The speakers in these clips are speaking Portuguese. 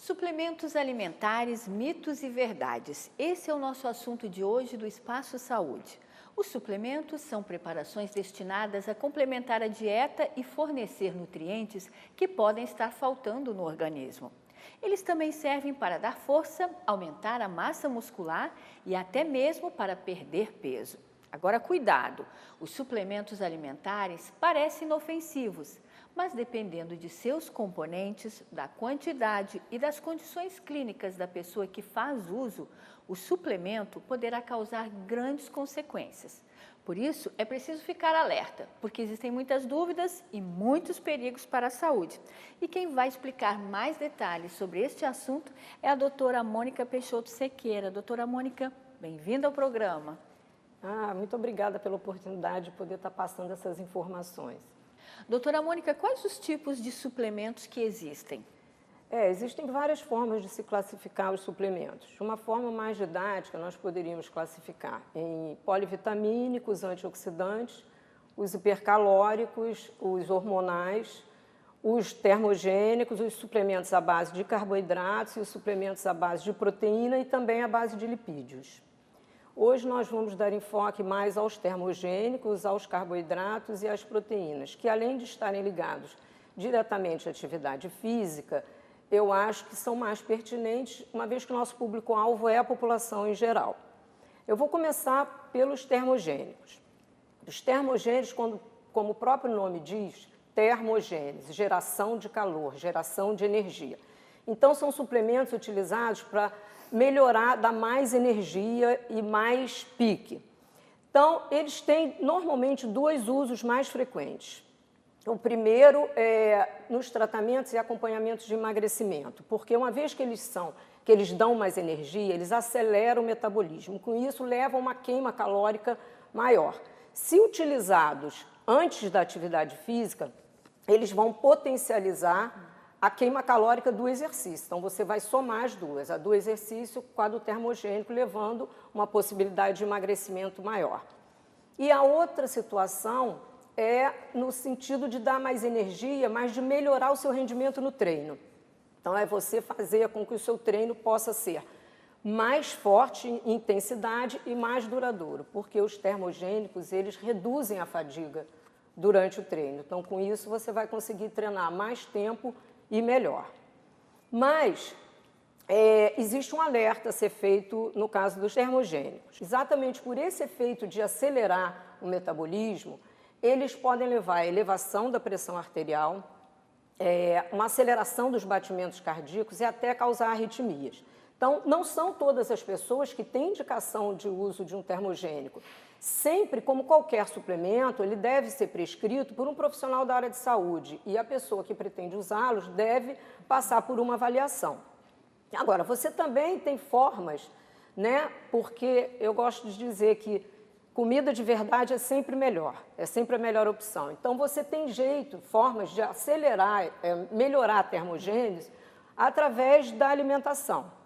Suplementos alimentares, mitos e verdades. Esse é o nosso assunto de hoje do Espaço Saúde. Os suplementos são preparações destinadas a complementar a dieta e fornecer nutrientes que podem estar faltando no organismo. Eles também servem para dar força, aumentar a massa muscular e até mesmo para perder peso. Agora, cuidado! Os suplementos alimentares parecem inofensivos, mas dependendo de seus componentes, da quantidade e das condições clínicas da pessoa que faz uso, o suplemento poderá causar grandes consequências. Por isso, é preciso ficar alerta, porque existem muitas dúvidas e muitos perigos para a saúde. E quem vai explicar mais detalhes sobre este assunto é a doutora Mônica Peixoto Sequeira. Doutora Mônica, bem-vinda ao programa. Muito obrigada pela oportunidade de poder estar passando essas informações. Doutora Mônica, quais os tipos de suplementos que existem? Existem várias formas de se classificar os suplementos. De uma forma mais didática, nós poderíamos classificar em polivitamínicos, antioxidantes, os hipercalóricos, os hormonais, os termogênicos, os suplementos à base de carboidratos e os suplementos à base de proteína e também à base de lipídios. Hoje nós vamos dar enfoque mais aos termogênicos, aos carboidratos e às proteínas, que além de estarem ligados diretamente à atividade física, eu acho que são mais pertinentes, uma vez que o nosso público-alvo é a população em geral. Eu vou começar pelos termogênicos. Os termogênicos, como o próprio nome diz, termogênese, geração de calor, geração de energia. Então, são suplementos utilizados para melhorar, dar mais energia e mais pique. Então, eles têm normalmente dois usos mais frequentes. O primeiro é nos tratamentos e acompanhamentos de emagrecimento, porque uma vez que eles dão mais energia, eles aceleram o metabolismo, com isso levam a uma queima calórica maior. Se utilizados antes da atividade física, eles vão potencializar a queima calórica do exercício. Então, você vai somar as duas, a do exercício com a do termogênico, levando uma possibilidade de emagrecimento maior. E a outra situação é no sentido de dar mais energia, mas de melhorar o seu rendimento no treino. Então, é você fazer com que o seu treino possa ser mais forte em intensidade e mais duradouro, porque os termogênicos, eles reduzem a fadiga durante o treino. Então, com isso, você vai conseguir treinar mais tempo e melhor. Mas existe um alerta a ser feito no caso dos termogênicos. Exatamente por esse efeito de acelerar o metabolismo, eles podem levar à elevação da pressão arterial, uma aceleração dos batimentos cardíacos e até causar arritmias. Então, não são todas as pessoas que têm indicação de uso de um termogênico. Sempre, como qualquer suplemento, ele deve ser prescrito por um profissional da área de saúde e a pessoa que pretende usá-los deve passar por uma avaliação. Agora, você também tem formas, né? Porque eu gosto de dizer que comida de verdade é sempre melhor, é sempre a melhor opção. Então, você tem formas de acelerar, melhorar a termogênese através da alimentação.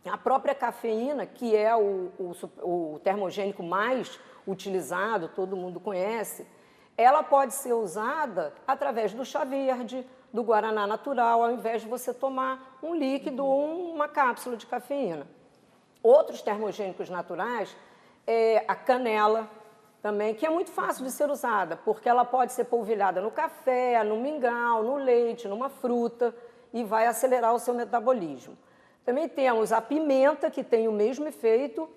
A própria cafeína, que é o termogênico mais utilizado, todo mundo conhece, ela pode ser usada através do chá verde, do guaraná natural, ao invés de você tomar um líquido ou uma cápsula de cafeína. Outros termogênicos naturais é a canela também, que é muito fácil de ser usada, porque ela pode ser polvilhada no café, no mingau, no leite, numa fruta e vai acelerar o seu metabolismo. Também temos a pimenta, que tem o mesmo efeito,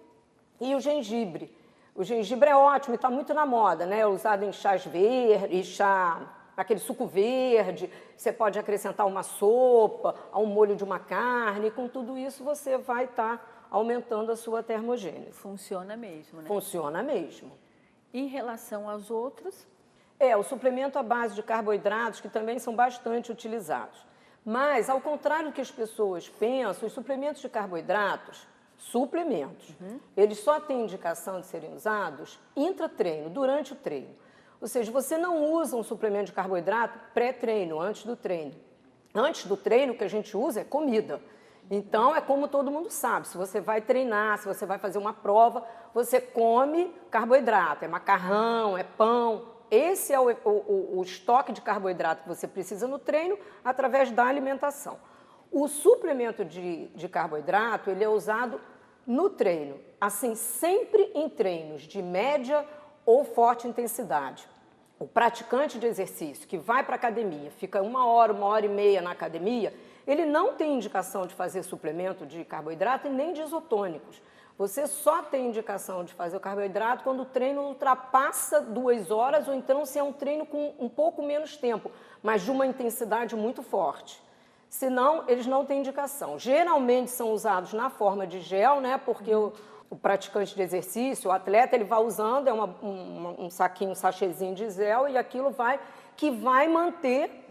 e o gengibre. O gengibre é ótimo e está muito na moda, né? É usado em chás verdes, aquele suco verde, você pode acrescentar uma sopa, a um molho de uma carne, e com tudo isso você vai estar aumentando a sua termogênese. Funciona mesmo, né? Funciona mesmo. Em relação aos outros? O suplemento à base de carboidratos, que também são bastante utilizados. Mas, ao contrário do que as pessoas pensam, os suplementos de carboidratos, eles só têm indicação de serem usados intra-treino, durante o treino. Ou seja, você não usa um suplemento de carboidrato pré-treino, antes do treino. Antes do treino, o que a gente usa é comida. Então, é como todo mundo sabe, se você vai treinar, se você vai fazer uma prova, você come carboidrato, é macarrão, é pão. Esse é o estoque de carboidrato que você precisa no treino através da alimentação. O suplemento de carboidrato, ele é usado no treino, assim, sempre em treinos de média ou forte intensidade. O praticante de exercício que vai para a academia, fica 1 hora e meia na academia, ele não tem indicação de fazer suplemento de carboidrato e nem de isotônicos. Você só tem indicação de fazer o carboidrato quando o treino ultrapassa 2 horas ou então se é um treino com um pouco menos tempo, mas de uma intensidade muito forte. Senão, eles não têm indicação. Geralmente são usados na forma de gel, né? Porque o praticante de exercício, o atleta, ele vai usando, é um saquinho, um sachêzinho de gel e aquilo que vai manter,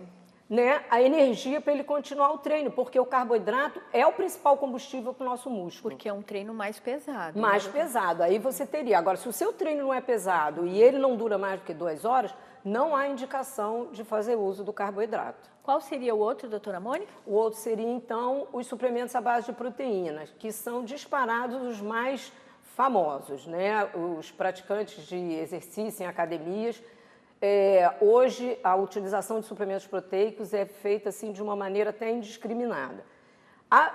né, a energia para ele continuar o treino, porque o carboidrato é o principal combustível para o nosso músculo. Porque é um treino mais pesado. Mais pesado, aí você teria. Agora, se o seu treino não é pesado e ele não dura mais do que 2 horas, não há indicação de fazer uso do carboidrato. Qual seria o outro, doutora Mônica? O outro seria, então, os suplementos à base de proteínas, que são disparados os mais famosos, né? Os praticantes de exercício em academias. Hoje, a utilização de suplementos proteicos é feita assim, de uma maneira até indiscriminada.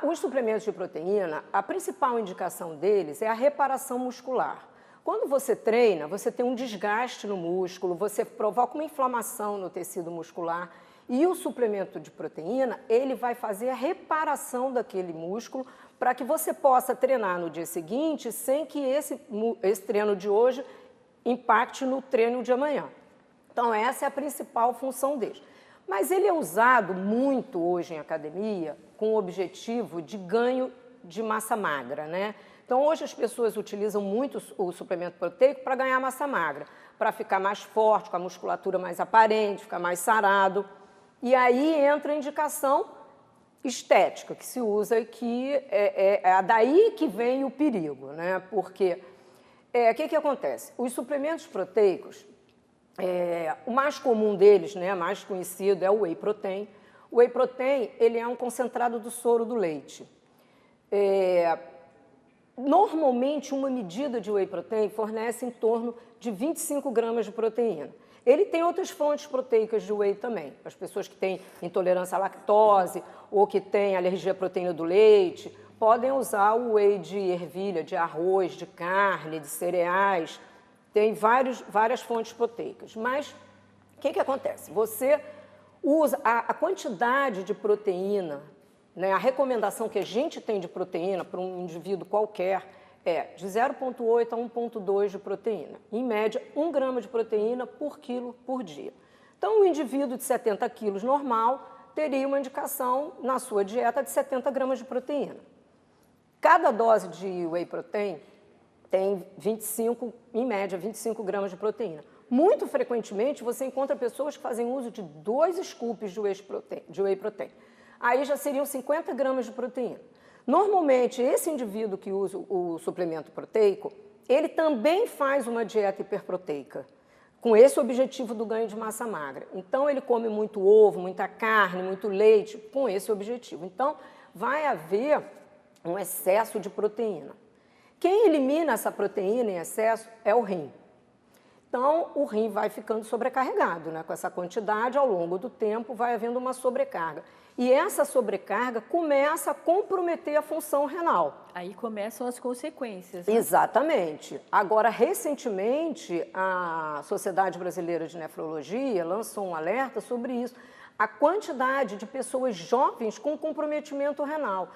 Os suplementos de proteína, a principal indicação deles é a reparação muscular. Quando você treina, você tem um desgaste no músculo, você provoca uma inflamação no tecido muscular e o suplemento de proteína, ele vai fazer a reparação daquele músculo para que você possa treinar no dia seguinte sem que esse treino de hoje impacte no treino de amanhã. Então, essa é a principal função dele. Mas ele é usado muito hoje em academia com o objetivo de ganho de massa magra, né? Então, hoje as pessoas utilizam muito o suplemento proteico para ganhar massa magra, para ficar mais forte, com a musculatura mais aparente, ficar mais sarado. E aí entra a indicação estética que se usa e que é daí que vem o perigo, né? Porque o que acontece? Os suplementos proteicos, o mais comum deles, né, mais conhecido, é o whey protein. O whey protein, ele é um concentrado do soro do leite. Normalmente, uma medida de whey protein fornece em torno de 25 gramas de proteína. Ele tem outras fontes proteicas de whey também. As pessoas que têm intolerância à lactose ou que têm alergia à proteína do leite podem usar o whey de ervilha, de arroz, de carne, de cereais. Tem várias fontes proteicas. Mas o que acontece? Você usa a quantidade de proteína, né, a recomendação que a gente tem de proteína para um indivíduo qualquer é de 0,8 a 1,2 de proteína. Em média, 1 grama de proteína por quilo por dia. Então, um indivíduo de 70 quilos normal teria uma indicação na sua dieta de 70 gramas de proteína. Cada dose de whey protein tem 25, em média, 25 gramas de proteína. Muito frequentemente, você encontra pessoas que fazem uso de 2 scoops de whey protein. Aí já seriam 50 gramas de proteína. Normalmente, esse indivíduo que usa o suplemento proteico, ele também faz uma dieta hiperproteica, com esse objetivo do ganho de massa magra. Então, ele come muito ovo, muita carne, muito leite, com esse objetivo. Então, vai haver um excesso de proteína. Quem elimina essa proteína em excesso é o rim. Então, o rim vai ficando sobrecarregado, né? Com essa quantidade, ao longo do tempo, vai havendo uma sobrecarga. E essa sobrecarga começa a comprometer a função renal. Aí começam as consequências. Né? Exatamente. Agora, recentemente, a Sociedade Brasileira de Nefrologia lançou um alerta sobre isso. A quantidade de pessoas jovens com comprometimento renal.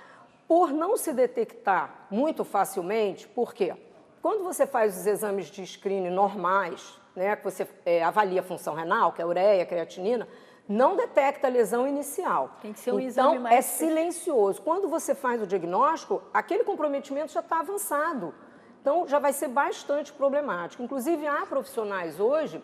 Por não se detectar muito facilmente, por quê? Quando você faz os exames de screening normais, né, que você avalia a função renal, que é a ureia, a creatinina, não detecta a lesão inicial. Tem que ser um exame mais... Então, é silencioso. Quando você faz o diagnóstico, aquele comprometimento já está avançado. Então, já vai ser bastante problemático. Inclusive, há profissionais hoje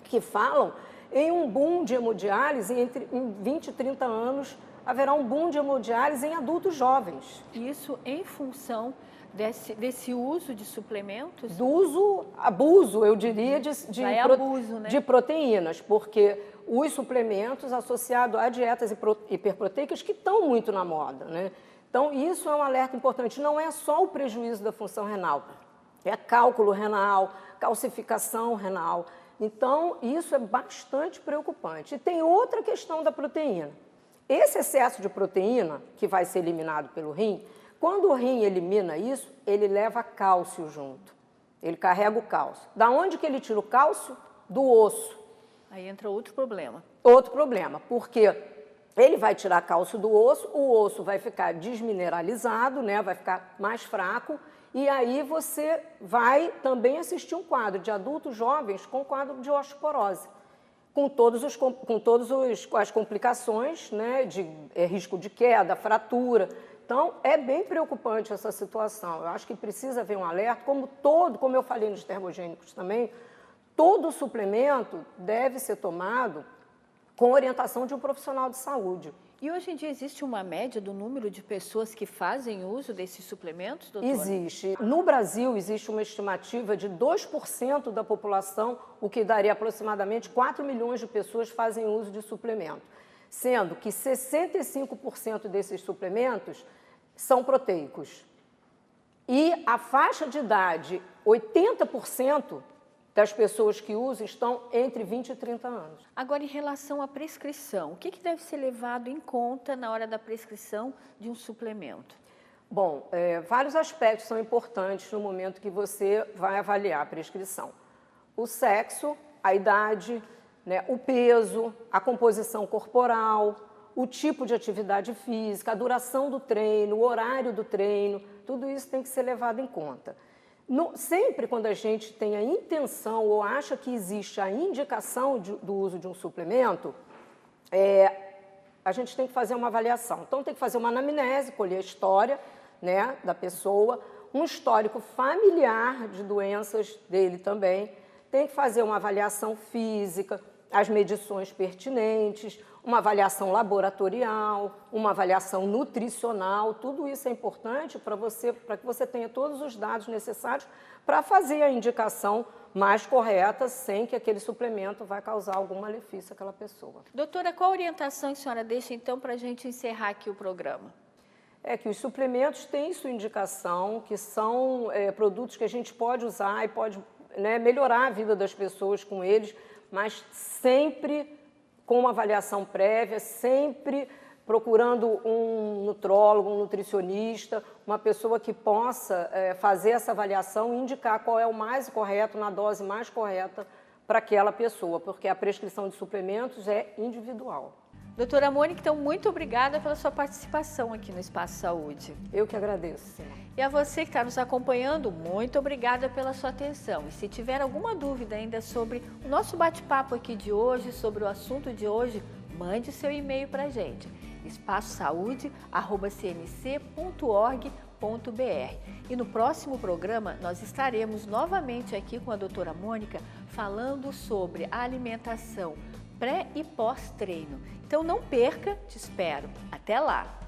que falam em um boom de hemodiálise em 20 e 30 anos, haverá um boom de hemodiálise em adultos jovens. Isso em função desse uso de suplementos? Do abuso, eu diria, de proteínas, porque os suplementos associados a dietas hiperproteicas que estão muito na moda, né? Então, isso é um alerta importante. Não é só o prejuízo da função renal, é cálculo renal, calcificação renal. Então, isso é bastante preocupante. E tem outra questão da proteína. Esse excesso de proteína, que vai ser eliminado pelo rim, quando o rim elimina isso, ele leva cálcio junto. Ele carrega o cálcio. Da onde que ele tira o cálcio? Do osso. Aí entra outro problema. Outro problema, porque ele vai tirar cálcio do osso, o osso vai ficar desmineralizado, né? Vai ficar mais fraco, e aí você vai também assistir um quadro de adultos jovens com quadro de osteoporose, com todas as complicações, né? De risco de queda, fratura. Então, é bem preocupante essa situação. Eu acho que precisa haver um alerta, como eu falei nos termogênicos também, todo suplemento deve ser tomado com orientação de um profissional de saúde. E hoje em dia existe uma média do número de pessoas que fazem uso desses suplementos, doutora? Existe. No Brasil, existe uma estimativa de 2% da população, o que daria aproximadamente 4 milhões de pessoas fazem uso de suplemento, sendo que 65% desses suplementos são proteicos. E a faixa de idade, 80% das pessoas que usam estão entre 20 e 30 anos. Agora, em relação à prescrição, o que deve ser levado em conta na hora da prescrição de um suplemento? Bom, vários aspectos são importantes no momento que você vai avaliar a prescrição. O sexo, a idade, né, o peso, a composição corporal, o tipo de atividade física, a duração do treino, o horário do treino, tudo isso tem que ser levado em conta. Sempre quando a gente tem a intenção ou acha que existe a indicação do uso de um suplemento, a gente tem que fazer uma avaliação. Então, tem que fazer uma anamnese, colher a história, né, da pessoa, um histórico familiar de doenças dele também, tem que fazer uma avaliação física, as medições pertinentes, uma avaliação laboratorial, uma avaliação nutricional, tudo isso é importante para que você tenha todos os dados necessários para fazer a indicação mais correta, sem que aquele suplemento vai causar algum malefício àquela pessoa. Doutora, qual orientação a senhora deixa, então, para a gente encerrar aqui o programa? É que os suplementos têm sua indicação, que são produtos que a gente pode usar e pode, né, melhorar a vida das pessoas com eles, mas sempre com uma avaliação prévia, sempre procurando um nutrólogo, um nutricionista, uma pessoa que possa fazer essa avaliação e indicar qual é o mais correto, na dose mais correta para aquela pessoa, porque a prescrição de suplementos é individual. Doutora Mônica, então, muito obrigada pela sua participação aqui no Espaço Saúde. Eu que agradeço, Simão. E a você que está nos acompanhando, muito obrigada pela sua atenção. E se tiver alguma dúvida ainda sobre o nosso bate-papo aqui de hoje, sobre o assunto de hoje, mande seu e-mail para a gente, espaçosaude@cnc.org.br. E no próximo programa nós estaremos novamente aqui com a doutora Mônica falando sobre a alimentação pré e pós-treino. Então não perca, te espero. Até lá!